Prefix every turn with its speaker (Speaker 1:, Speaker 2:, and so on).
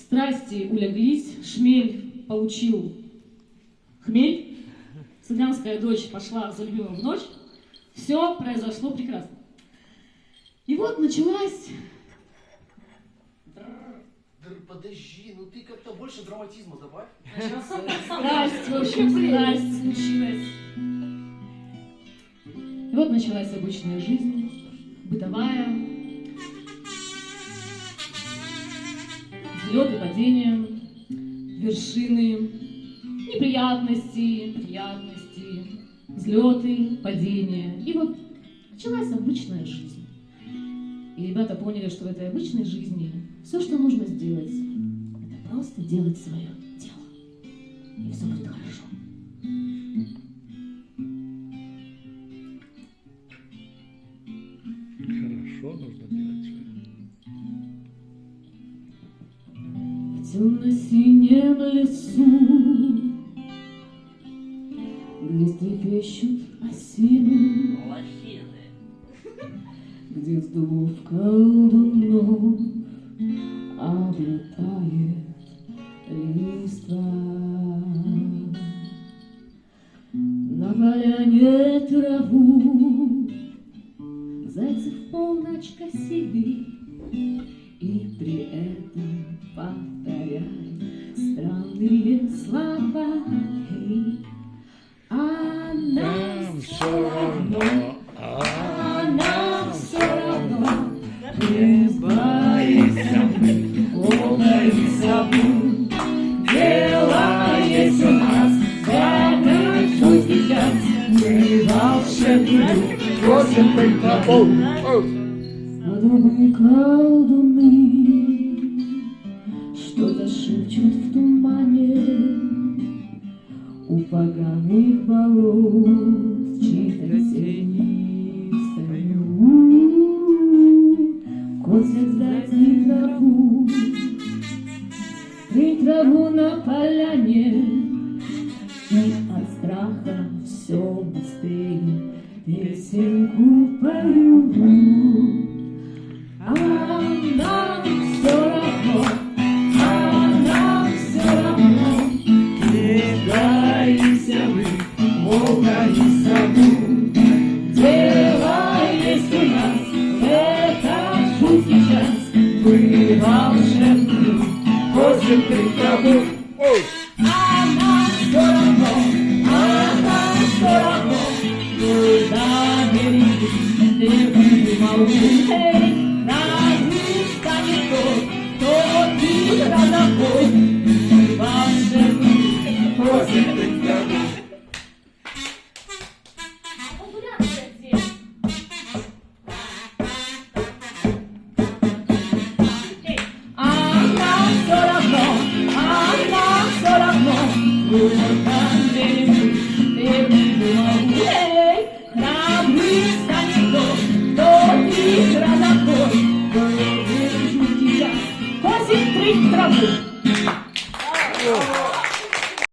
Speaker 1: Страсти улеглись, шмель получил хмель, цыганская дочь пошла за любимым в ночь. Все произошло прекрасно. И вот началась...
Speaker 2: Подожди, ну ты как-то больше драматизма добавь.
Speaker 1: Страсть, в общем, страсть случилась. И вот началась обычная жизнь, бытовая. Взлеты, падения, вершины, неприятности, приятности, взлеты, падения. И вот началась обычная жизнь. И ребята поняли, что в этой обычной жизни все, что нужно сделать, это просто делать свое дело. И все будет хорошо.
Speaker 3: Хорошо, нужно делать свое.
Speaker 1: В темно-синем лесу, где трепещут осины, где с дубов колдунов облетает листва. На поляне траву зайцы в полночь косили, и при этом повторяют странные слова. А нам все равно, а нам все равно, не боимся мы полной совы. Дело есть у нас, заканчивай сейчас, мы волшебные, просим только Подобные колдуны что-то шепчут в тумане у поганых болот, чьи-то тени встают, косят сдать траву, и траву на поляне, и от страха все быстрее песенку пою. А нам все равно, а нам все равно, не боимся мы, Бога и сову. Дело есть у нас, это жизнь сейчас, мы волшебные, просим ты тобой.